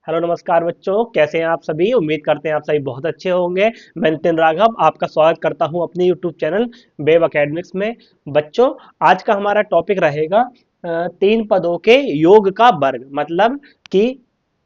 Hello नमस्कार बच्चों, कैसे हैं आप सभी। उम्मीद करते हैं आप सभी बहुत अच्छे होंगे। मैं नितिन राघव आपका स्वागत करता हूं अपने यूट्यूब चैनल वेब एकेडमिक्स में। बच्चों, आज का हमारा टॉपिक रहेगा तीन पदों के योग का वर्ग। मतलब कि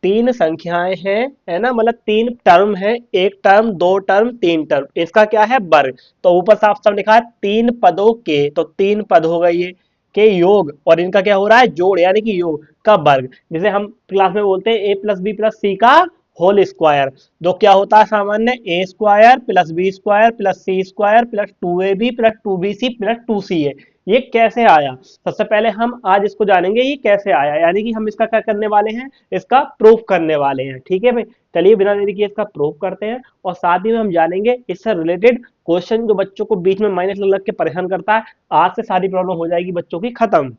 तीन संख्याएं हैं, है ना। मतलब तीन टर्म है, एक टर्म, दो टर्म, तीन टर्म, इसका क्या है वर्ग। तो ऊपर साफ साफ लिखा है तीन पदों के, तो तीन पद हो गए ये के योग, और इनका क्या हो रहा है जोड़, यानी कि योग का वर्ग। जिसे हम क्लास में बोलते हैं A plus B plus C का होल स्क्वायर। जो क्या होता है सामान्य A square plus B square plus C square plus two A B plus two B C plus two C A. ये कैसे आया, सबसे पहले हम आज इसको जानेंगे ये कैसे आया, यानी कि हम इसका क्या करने वाले हैं, इसका प्रूफ करने वाले हैं। ठीक है भाई, चलिए बिना देरी किए इसका प्रूफ करते हैं, और साथ ही में हम जानेंगे इससे रिलेटेड क्वेश्चन जो बच्चों को बीच में माइनस लग लग के परेशान करता है। आज से सारी प्रॉब्लम हो जाएगी बच्चों की खत्म।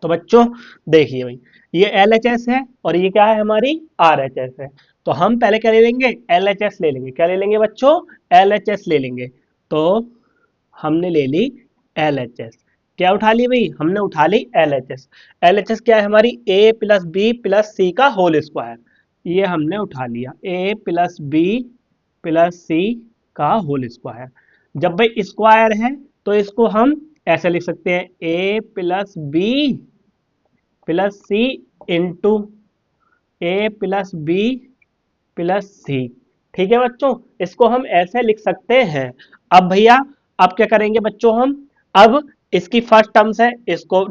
तो बच्चों देखिए भाई, ये एल एच एस है और ये क्या है हमारी आर एच एस है। तो हम पहले क्या ले लेंगे, एल एच एस ले लेंगे। क्या ले लेंगे बच्चों, एल एच एस ले लेंगे। तो हमने ले ली एल एच एस। क्या उठा ली भाई, हमने उठा ली L H S. L H S क्या है हमारी, A plus B plus C का होल स्क्वायर। ये हमने उठा लिया, A plus B plus C का होल स्क्वायर। जब भाई स्क्वायर है तो इसको हम ऐसे लिख सकते हैं, A plus B plus C into A plus B plus सी। ठीक है बच्चों, इसको हम ऐसे लिख सकते हैं। अब भैया, अब क्या करेंगे बच्चों हम, अब इसकी फर्स्ट टर्म्स है इसको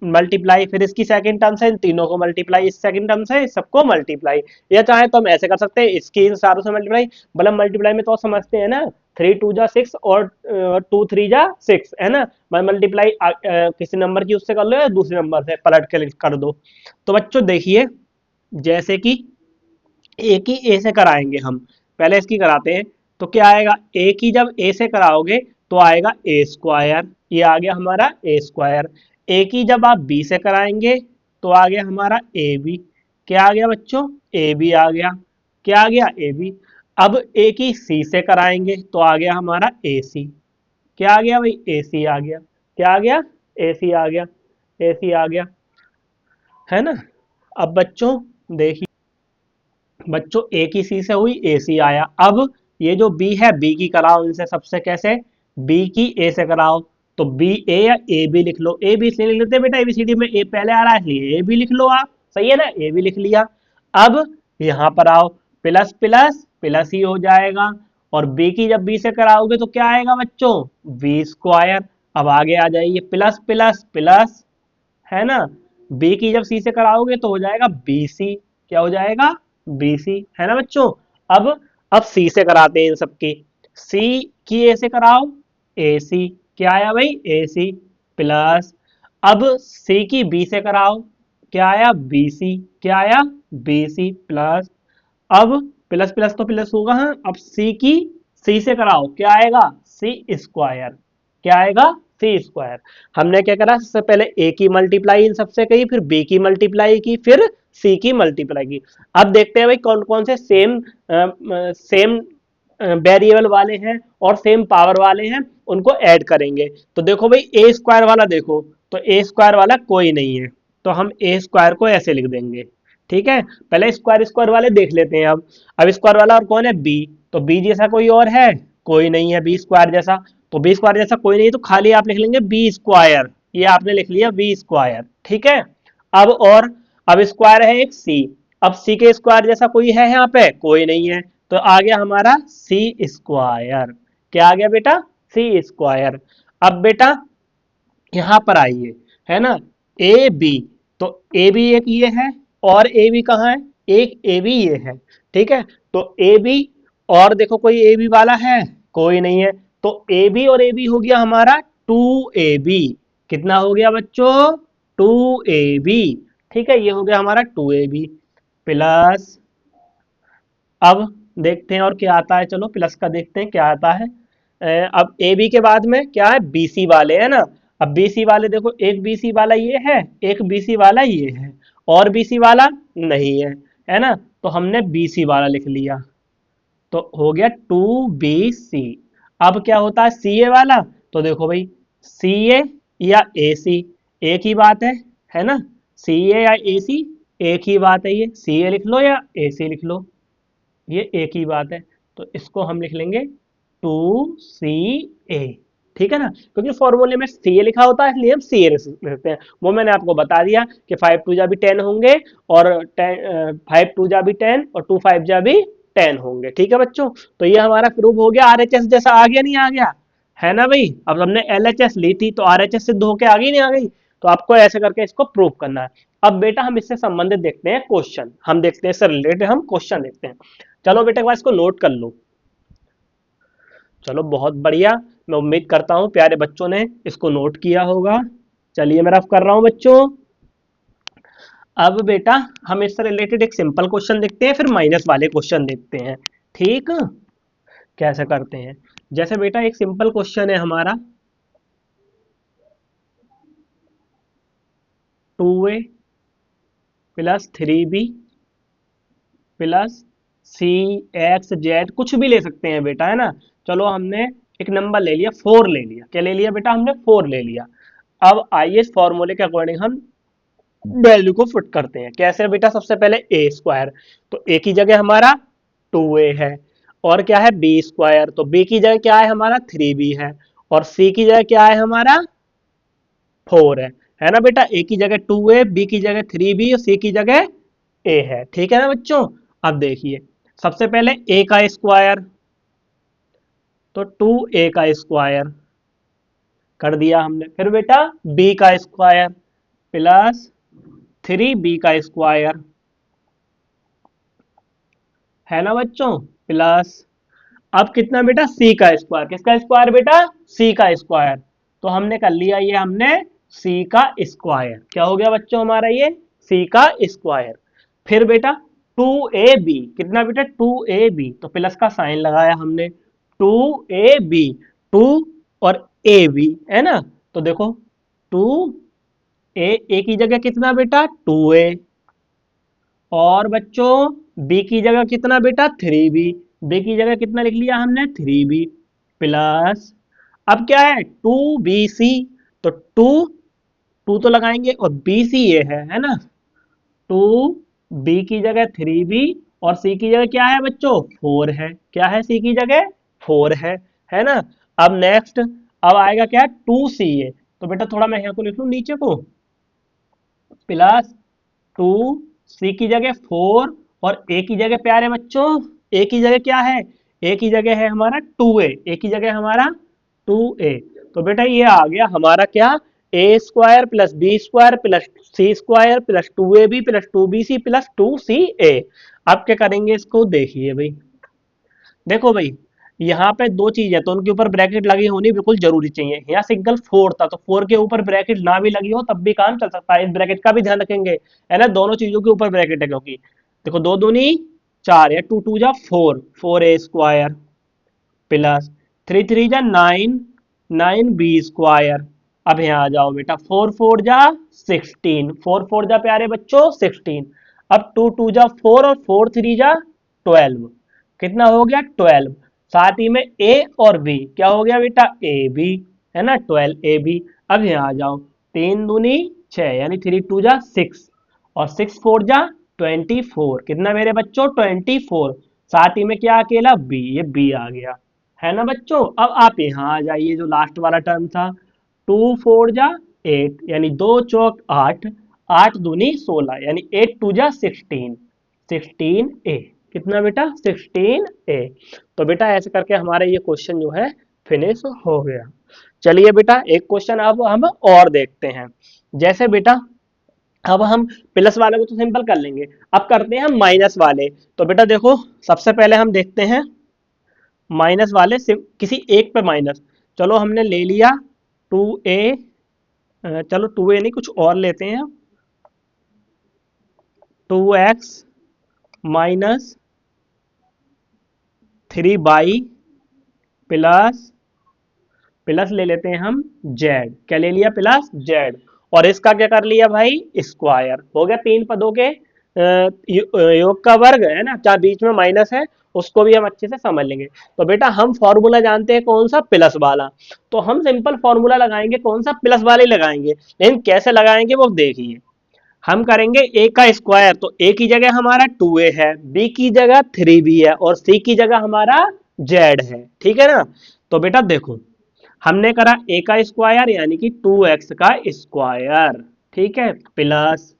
मल्टीप्लाई, फिर इसकी सेकंड टर्म्स है इन तीनों को मल्टीप्लाई, इस सेकंड टर्म्स है इस सबको मल्टीप्लाई। या चाहे तो हम ऐसे कर सकते हैं, इसकी इन सारों से मल्टीप्लाई। मतलब मल्टीप्लाई में तो समझते हैं ना, थ्री टू जा सिक्स और टू थ्री जा सिक्स, है ना। मल्टीप्लाई किसी नंबर की उससे कर लो या दूसरे नंबर से पलट के कर दो। तो बच्चों देखिए, जैसे कि ए की ए से कराएंगे हम, पहले इसकी कराते हैं। तो क्या आएगा, ए की जब ए से कराओगे तो आएगा ए स्क्वायर, ये आ गया हमारा ए स्क्वायर। ए की जब आप बी से कराएंगे तो आ गया हमारा ए बी। क्या आ गया बच्चों, ए बी आ गया। क्या आ गया, ए बी। अब ए की सी से कराएंगे तो आ गया हमारा ए सी। क्या आ गया भाई, ए सी आ गया। क्या आ गया, ए सी आ गया। ए सी आ गया, है ना। अब बच्चों देखिए, बच्चों ए की सी से हुई ए सी आया। अब ये जो बी है, बी की कराओ इनसे सबसे, कैसे, बी की ए से कराओ। तो बी ए या ए बी लिख लो, ए बी इसलिए लिख लेते हैं बेटा, एबीसीडी में ए पहले आ रहा है इसलिए ए बी लिख लो आप, सही है ना, ए बी लिख लिया। अब यहाँ पर आओ, प्लस प्लस प्लस ही हो जाएगा, और बी की जब बी से कराओगे तो क्या आएगा बच्चों, बी स्क्वायर। अब आगे आ जाइए, प्लस प्लस प्लस, है ना। बी की जब सी से कराओगे तो हो जाएगा बी सी। क्या हो जाएगा, बी सी, है ना बच्चों। अब सी से कराते हैं इन सबकी। सी की ए से कराओ, ए सी। क्या आया भाई, ए सी प्लस। अब सी की बी से कराओ, क्या आया, बी सी। क्या आया, बी सी प्लस। अब प्लस प्लस तो प्लस होगा, हाँ। अब सी की सी से कराओ, क्या आएगा, सी स्क्वायर। क्या आएगा, सी स्क्वायर। हमने क्या करा, सबसे पहले ए की मल्टीप्लाई इन सबसे की, फिर बी की मल्टीप्लाई की, फिर सी की मल्टीप्लाई की। अब देखते हैं भाई कौन कौन से सेम सेम वेरिएबल वाले हैं और सेम पावर वाले हैं, उनको ऐड करेंगे। तो देखो भाई, ए स्क्वायर वाला देखो, तो ए स्क्वायर वाला कोई नहीं है, तो हम ए स्क्वायर को ऐसे लिख देंगे। ठीक है, पहले स्क्वायर स्क्वायर वाले देख लेते हैं। अब स्क्वायर वाला और कौन है, बी। तो बी जैसा कोई और है, कोई नहीं है बी स्क्वायर जैसा। तो बी स्क्वायर जैसा कोई नहीं है, तो खाली आप लिख लेंगे बी स्क्वायर। ये आपने लिख लिया बी स्क्वायर, ठीक है। अब और, अब स्क्वायर है एक सी। अब सी के स्क्वायर जैसा कोई है यहाँ पे, कोई नहीं है, तो आ गया हमारा सी स्क्वायर। क्या आ गया बेटा, सी स्क्वायर। अब बेटा यहाँ पर आइए, है ना, ए बी। तो ए बी एक ये है, और ए बी कहाँ है, एक ए बी ये है। ठीक है, तो ए बी, और देखो कोई ए बी वाला है, कोई नहीं है। तो ए बी और ए बी हो गया हमारा टू ए बी। कितना हो गया बच्चों, टू ए बी। ठीक है, ये हो गया हमारा टू ए बी प्लस। अब देखते हैं और क्या आता है, चलो प्लस का देखते हैं क्या आता है। अब ए बी के बाद में क्या है, बी सी वाले, है ना। अब बी सी वाले देखो, एक बी सी वाला ये है, एक बी सी वाला ये है, और बी सी वाला नहीं है ना। तो हमने बी सी वाला लिख लिया, तो हो गया टू बी सी। अब क्या होता है सी ए वाला, तो देखो भाई, सी ए या ए सी, एक ही बात है ना। सी ए या ए सी एक ही बात है, ये सी ए लिख लो या ए सी लिख लो, ये एक ही बात है। तो इसको हम लिख लेंगे 2CA। ठीक है ना, क्योंकि फॉर्मूले में सी ए लिखा होता है इसलिए हम सी ए लिखते हैं। वो मैंने आपको बता दिया कि 5 टू जा भी 10 होंगे, और 5 टू जा भी 10 और 2 5 जा भी 10 होंगे। ठीक है बच्चों, तो ये हमारा प्रूफ हो गया। आरएचएस जैसा आ गया नहीं आ गया, है ना भाई। अब हमने एलएचएस ली थी तो आरएचएस सिद्ध होके आ गई नहीं आ गई। तो आपको ऐसे करके इसको प्रूव करना है। अब बेटा हम इससे संबंधित देखते हैं क्वेश्चन, हम देखते हैं इससे रिलेटेड हम क्वेश्चन देखते हैं। चलो बेटा एक बार इसको नोट कर लो। चलो बहुत बढ़िया, मैं उम्मीद करता हूं प्यारे बच्चों ने इसको नोट किया होगा। चलिए मैं रफ कर रहा हूं बच्चों। अब बेटा हम इससे रिलेटेड एक सिंपल क्वेश्चन देखते हैं, फिर माइनस वाले क्वेश्चन देखते हैं। ठीक, कैसे करते हैं। जैसे बेटा एक सिंपल क्वेश्चन है हमारा, 2A plus 3B plus CXZ, कुछ भी ले सकते हैं बेटा, है ना। चलो हमने एक नंबर ले लिया, 4 ले लिया। क्या ले लिया बेटा हमने, 4 ले लिया। अब आइए इस फॉर्मूले के अकॉर्डिंग हम वैल्यू को फिट करते हैं। कैसे बेटा, सबसे पहले ए स्क्वायर, तो ए की जगह हमारा 2A है, और क्या है बी स्क्वायर, तो बी की जगह क्या है हमारा 3B है, और सी की जगह क्या है हमारा 4 है ना बेटा। ए की जगह 2A, बी की जगह 3B और सी की जगह ए है। ठीक है ना बच्चों। अब देखिए सबसे पहले ए का स्क्वायर, तो 2A का स्क्वायर कर दिया हमने। फिर बेटा बी का स्क्वायर प्लस 3B का स्क्वायर, है ना बच्चों, प्लस अब कितना बेटा सी का स्क्वायर, किसका स्क्वायर बेटा, सी का स्क्वायर। तो हमने कर लिया ये, हमने सी का स्क्वायर, क्या हो गया बच्चों हमारा ये सी का स्क्वायर। फिर बेटा 2AB, कितना बेटा 2AB, तो प्लस का साइन लगाया हमने, 2AB, 2 और ए बी, है ना। तो देखो 2A की जगह कितना बेटा 2A, और बच्चों बी की जगह कितना बेटा 3B, बी की जगह कितना लिख लिया हमने 3B, प्लस अब क्या है 2BC, तो 2 तो लगाएंगे और BC ये है ना। 2B की जगह 3B और C की जगह क्या है बच्चों 4 है, क्या है C की जगह 4 है ना। अब नेक्स्ट अब आएगा क्या 2CA, तो बेटा थोड़ा मैं यहाँ को लिख लूँ नीचे को, प्लस 2C की जगह 4 और A की जगह प्यारे बच्चों A की जगह क्या है, A की जगह है हमारा 2A, A की जगह हमारा 2A। तो बेटा ये आ गया हमारा क्या, A square plus B square plus C square plus 2AB plus 2BC plus 2CA। अब क्या करेंगे इसको, देखिए भाई, देखो भाई यहाँ पे दो चीज है तो उनके ऊपर ब्रैकेट लगी होनी बिल्कुल जरूरी चाहिए। यहाँ सिंगल 4 था तो 4 के ऊपर ब्रैकेट ना भी लगी हो तब भी काम चल सकता है, इस ब्रैकेट का भी ध्यान रखेंगे, है ना। दोनों चीजों के ऊपर ब्रैकेट है, क्योंकि देखो 2 दूनी 4 या 2 2 जा 4, 4A स्क्वायर प्लस 3 3 जा 9, 9B स्क्वायर। अब यहाँ आ जाओ बेटा 4 4 जा 16, 4 4 जा प्यारे बच्चों 16। अब 2 2 जा 4 और 4 3 जा 12, कितना हो गया 12। साथ ही में ए और बी, क्या हो गया बेटा ए बी, है ना 12AB। अब यहाँ आ जाओ 3 दूनी 6 यानी 3 2 जा 6 और 6 4 जा 24, कितना मेरे बच्चों 24। साथ ही में क्या अकेला बी, ये बी आ गया, है ना बच्चों। अब आप यहाँ आ जाइए, जो लास्ट वाला टर्म था 2 4 जा 8 यानी 2 चौक 8, 8 दूनी 16 यानी 8 2 जा 16, 16A, कितना बेटा 16A। तो बेटा ऐसे करके हमारा ये क्वेश्चन जो है फिनिश हो गया। चलिए बेटा एक क्वेश्चन अब हम और देखते हैं। जैसे बेटा अब हम प्लस वाले को तो सिंपल कर लेंगे, अब करते हैं हम माइनस वाले। तो बेटा देखो सबसे पहले हम देखते हैं माइनस वाले, किसी एक पे माइनस। चलो हमने ले लिया 2A, चलो 2A नहीं कुछ और लेते हैं, 2x minus 3y plus plus ले लेते हैं हम z, क्या ले लिया प्लस z, और इसका क्या कर लिया भाई स्क्वायर, हो गया तीन पदों के योग का वर्ग, है ना। चाहे बीच में माइनस है उसको भी हम अच्छे से समझ लेंगे। तो बेटा हम फॉर्मूला जानते हैं कौन सा प्लस वाला, तो हम सिंपल फॉर्मूला लगाएंगे कौन सा प्लस वाले ही लगाएंगे, लेकिन कैसे लगाएंगे वो देखिए। हम करेंगे a का स्क्वायर, तो a की जगह हमारा 2a है, b की जगह 3b है और c की जगह हमारा z है। ठीक है ना। तो बेटा देखो, हमने करा a का स्क्वायर यानी कि 2x का स्क्वायर, ठीक है, प्लस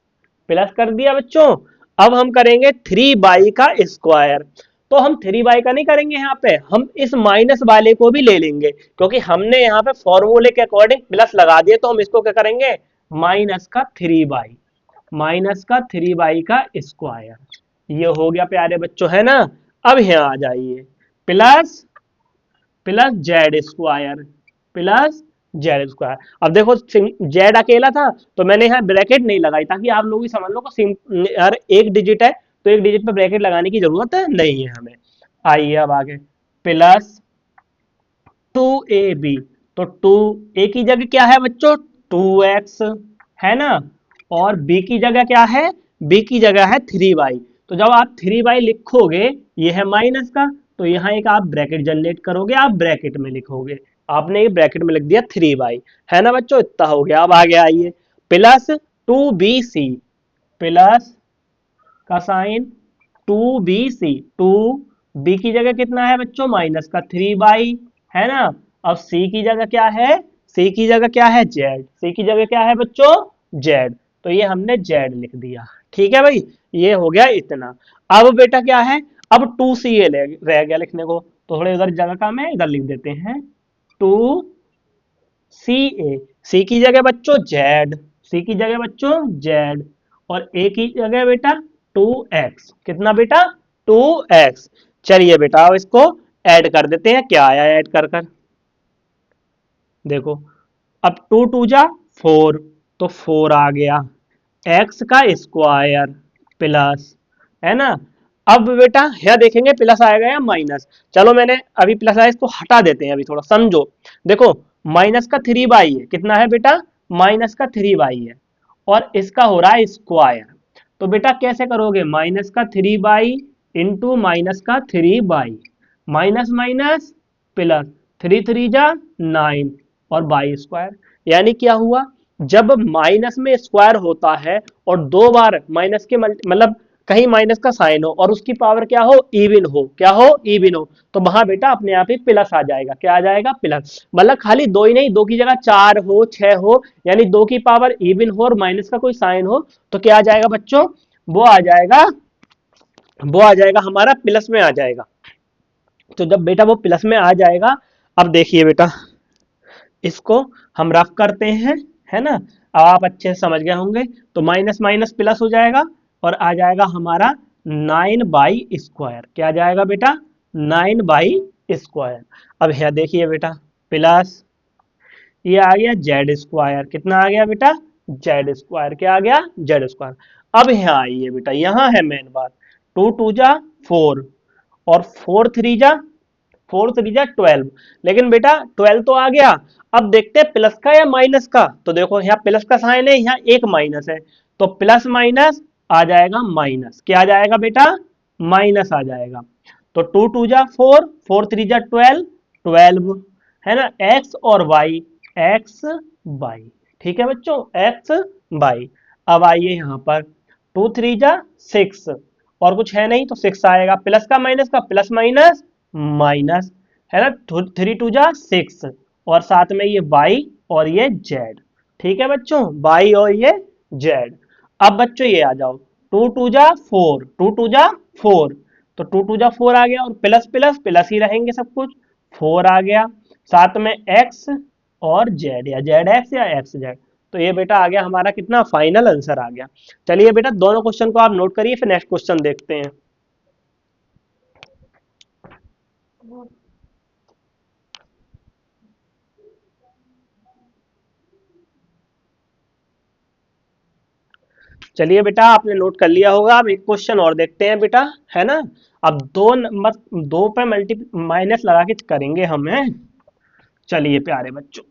प्लस कर दिया बच्चों। अब हम करेंगे 3y का स्क्वायर। तो हम 3y का नहीं करेंगे, यहाँ पे हम इस माइनस वाले को भी ले लेंगे, क्योंकि हमने यहाँ पे फॉर्मूले के अकॉर्डिंग प्लस लगा दिए, तो हम इसको क्या करेंगे, माइनस का 3y, माइनस का 3y का स्क्वायर। ये हो गया प्यारे बच्चों, है ना। अब यहाँ आ जाइए, plus plus Z square, plus Z square. अब देखो जेड अकेला था तो मैंने यहाँ ब्रैकेट नहीं लगाई, ताकि आप लोग भी समझ लो कि यार एक डिजिट है तो एक डिजिट पे ब्रैकेट लगाने की जरूरत है नहीं है हमें। आइए अब आगे, प्लस 2ab, तो 2a की जगह क्या है बच्चों, 2x, है ना। और b की जगह क्या है, b की जगह है 3y। तो जब आप 3y लिखोगे, ये है माइनस का, तो यहाँ एक आप ब्रैकेट जनरेट करोगे, आप ब्रैकेट में लिखोगे, आपने ये ब्रैकेट में लिख दिया 3y, है ना बच्चों, इतना हो गया। अब आगे आइए, प्लस 2bc, प्लस का साइन 2bc, 2b की जगह कितना है बच्चों, माइनस का 3y, है ना। अब c की जगह क्या है, c की जगह क्या है, z, c की जगह क्या है बच्चों, z, तो ये हमने z लिख दिया। ठीक है भाई, ये हो गया इतना। अब बेटा क्या है, अब 2ca रह गया लिखने को, तो थोड़े उधर जगह कम है, इधर लिख देते हैं 2ca, c की जगह बच्चों z, c की जगह बच्चों z, और a की जगह बेटा 2x, कितना बेटा, 2x। चलिए बेटा अब इसको ऐड कर देते हैं, क्या आया ऐड कर कर, देखो, अब 2 2 जा 4, तो 4 आ गया, x का स्क्वायर, प्लस, है ना। अब बेटा यह देखेंगे प्लस आएगा या माइनस, चलो मैंने अभी प्लस आया इसको हटा देते हैं, अभी थोड़ा समझो। देखो, माइनस का 3y है, कितना है बेटा, माइनस का 3y है, और इसका हो रहा है स्क्वायर। तो बेटा कैसे करोगे, माइनस का 3y इंटू माइनस का 3y, माइनस माइनस प्लस, 3 3 जा 9, और बाई स्क्वायर। यानी क्या हुआ, जब माइनस में स्क्वायर होता है और दो बार माइनस के मतलब कहीं माइनस का साइन हो और उसकी पावर क्या हो, इवन हो, क्या हो, इवन हो, तो वहां बेटा अपने आप ही प्लस आ जाएगा, क्या आ जाएगा, प्लस। मतलब खाली दो ही नहीं, दो की जगह 4 हो, 6 हो, यानी दो की पावर इवन हो और माइनस का कोई साइन हो, तो क्या आ जाएगा बच्चों, वो आ जाएगा, वो आ जाएगा हमारा प्लस में आ जाएगा। तो जब बेटा वो प्लस में आ जाएगा, अब देखिए बेटा, इसको हम रफ करते हैं, है ना। अब आप अच्छे से समझ गए होंगे, तो माइनस माइनस प्लस हो जाएगा और आ जाएगा हमारा 9 बाई स्क्वायर, क्या आ जाएगा बेटा, 9 बाई स्क्वायर। अब यह देखिए बेटा, प्लस ये आ गया जेड स्क्वायर, कितना आ गया बेटा, जेड स्क्वायर, क्या आ गया, जेड स्क्वायर। अब यहाँ आइए बेटा, यहाँ है मेन बात, 2 2 जा 4, और 4 3 जा लेकिन बेटा 12 तो आ गया। अब देखते हैं प्लस का या माइनस का, तो देखो यहाँ प्लस का साइन है, यहाँ एक माइनस है, तो प्लस माइनस आ जाएगा माइनस, क्या आ जाएगा बेटा, माइनस आ जाएगा। तो 2 2 जा 4, 4 3 जा 12, 12, है ना, एक्स और वाई, एक्स वाई, ठीक है बच्चों, एक्स वाई। अब आइए यहाँ पर 2 3 जा 6, और कुछ है नहीं तो 6 आएगा, प्लस का माइनस का, प्लस माइनस माइनस, है ना, 3 2 जा 6, और साथ में ये y और ये z, ठीक है बच्चों, y और ये z। अब बच्चों ये आ जाओ, 2 2 जा 4, 2 2 जा 4, तो 2 2 जा 4 आ गया, और प्लस प्लस प्लस ही रहेंगे सब कुछ, 4 आ गया, साथ में x और z, या जेड एक्स या एक्स जेड। तो ये बेटा आ गया हमारा कितना, फाइनल आंसर आ गया। चलिए बेटा दोनों क्वेश्चन को आप नोट करिए, फिर नेक्स्ट क्वेश्चन देखते हैं। चलिए बेटा आपने नोट कर लिया होगा, अब एक क्वेश्चन और देखते हैं बेटा, है ना। अब दो नंबर, दो पे मल्टी माइनस लगा के करेंगे हम, हैं। चलिए प्यारे बच्चों,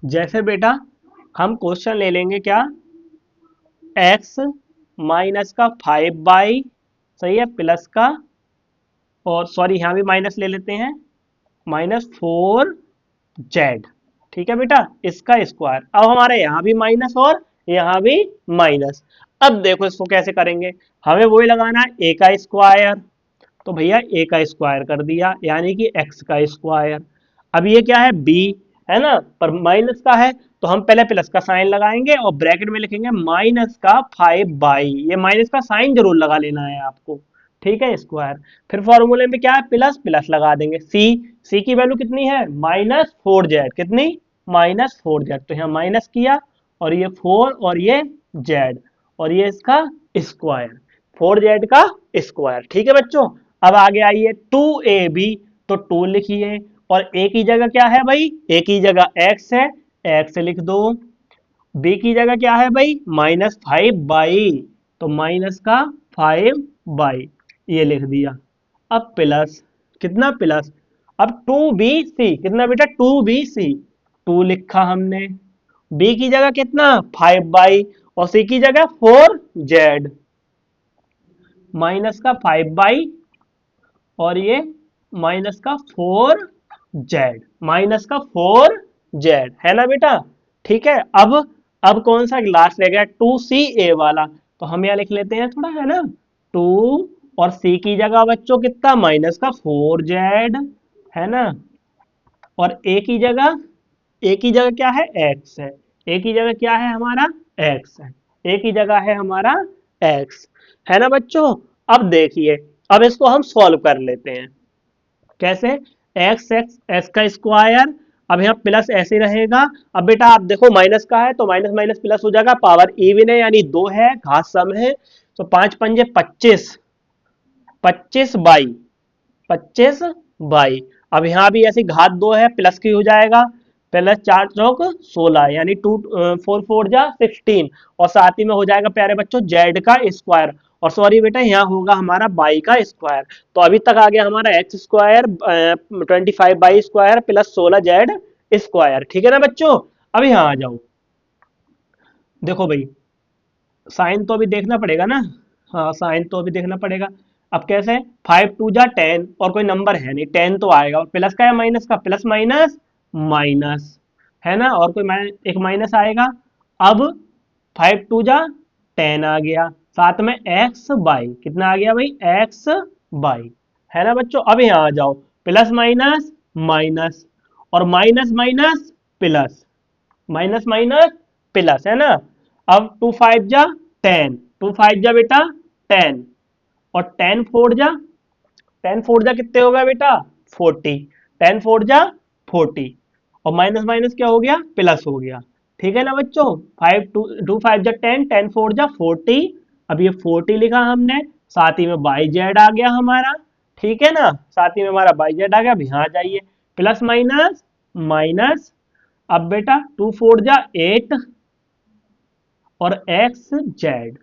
जैसे बेटा हम क्वेश्चन ले लेंगे क्या, x माइनस का 5y, सही है, प्लस का, और सॉरी यहाँ भी माइनस ले लेते हैं, -4z। ठीक है बेटा, इसका स्क्वायर। अब हमारे यहाँ भी माइनस और यहाँ भी माइनस। अब देखो इसको कैसे करेंगे, हमें वही लगाना है a का स्क्वायर। तो भैया a का स्क्वायर कर दिया, यानी कि x का स्क्वायर। अब ये क्या है, b है ना, पर माइनस का है तो हम पहले प्लस का साइन लगाएंगे और ब्रैकेट में लिखेंगे माइनस का 5/, ये माइनस का साइन जरूर लगा लेना है आपको। ठीक है, स्क्वायर। फिर फॉर्मूले में क्या है, प्लस प्लस लगा देंगे। c की वैल्यू कितनी है, -4z। कितनी, -4z। तो यहाँ माइनस किया और ये 4 और ये z और ये इसका स्क्वायर, 4z का स्क्वायर। ठीक है बच्चों, अब आगे आइए 2ab, तो 2 लिखिए और a की जगह क्या है भाई, a की जगह x है, x लिख दो। b की जगह क्या है भाई, -5/, तो माइनस का 5/, ये लिख दिया। अब प्लस, कितना प्लस, अब 2bc, कितना बेटा 2bc, 2 लिखा हमने। b की जगह कितना 5/, और c की जगह 4z, माइनस का 5/, और ये माइनस का 4z, माइनस का 4z है ना बेटा। ठीक है, अब कौन सा लास्ट रह गया, 2ca वाला, तो हम यहाँ लिख लेते हैं थोड़ा, है ना, 2 और c की जगह बच्चों कितना, माइनस का 4z है ना, और a की जगह क्या है, x है। a की जगह क्या है हमारा, x है। a की जगह है हमारा x, है ना बच्चों। अब देखिए, अब इसको हम सॉल्व कर लेते हैं। कैसे, x का स्क्वायर, अब यहाँ प्लस ऐसे रहेगा। अब बेटा आप देखो माइनस का है तो माइनस माइनस प्लस हो जाएगा, पावर इवन है यानी 2 है, घात सम है, तो 5 पंजे 25, 25/, 25/। अब यहाँ भी ऐसी घात 2 है, प्लस की हो जाएगा, प्लस 4 चौक 16 यानी 2 4 4 जा 16, और साथ ही में हो जाएगा प्यारे बच्चों z का स्क्वायर, और सॉरी बेटा यहाँ होगा हमारा y का स्क्वायर। तो अभी तक आ गया हमारा x square 25/, square plus 16z square. ठीक है ना बच्चों, अब यहाँ आ जाओ, देखो भाई साइन तो अभी देखना पड़ेगा ना, हाँ साइन तो अभी देखना पड़ेगा। अब कैसे, 5 2 जा 10, और कोई नंबर है नहीं, 10 तो आएगा, और प्लस का या माइनस का, प्लस माइनस माइनस है ना, और कोई एक माइनस आएगा। अब 5 2 जा 10 आ गया, साथ में x/, कितना आ गया भाई, x/, है ना बच्चों। अब यहाँ आ जाओ, प्लस माइनस माइनस, और minus minus plus, minus minus plus, है ना। अब 2 5 जा 10, 2 5 जा बेटा 10, और 10 4 जा, 10 4 जा कितने होगा बेटा 40, 10 4 जा 40, और माइनस माइनस क्या हो गया, प्लस हो गया। ठीक है ना बच्चों, 2 5 जा 10, 10 4 जा 40, अब ये 40 लिखा हमने, साथ ही में बाई जेड आ गया हमारा। ठीक है ना, साथ ही में हमारा बाई जेड आ गया। अब यहाँ आ जाइए, प्लस माइनस माइनस, अब बेटा 2 4 जा 8, और एक्स जेड,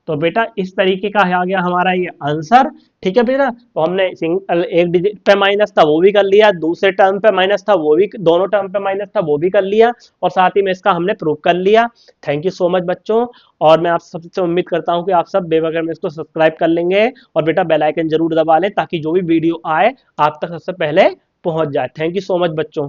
तो बेटा इस तरीके का आ गया हमारा ये आंसर। ठीक है बेटा, तो हमने सिंगल एक डिजिट पे माइनस था वो भी कर लिया, दूसरे टर्म पे माइनस था वो भी, दोनों टर्म पे माइनस था वो भी कर लिया, और साथ ही में इसका हमने प्रूव कर लिया। थैंक यू सो मच बच्चों, और मैं आप सबसे उम्मीद करता हूँ कि आप सब बेवकूफ में इसको सब्सक्राइब कर लेंगे, और बेटा बेल आइकन जरूर दबा लें ताकि जो भी वीडियो आए आप तक सबसे पहले पहुंच जाए। थैंक यू सो मच बच्चों।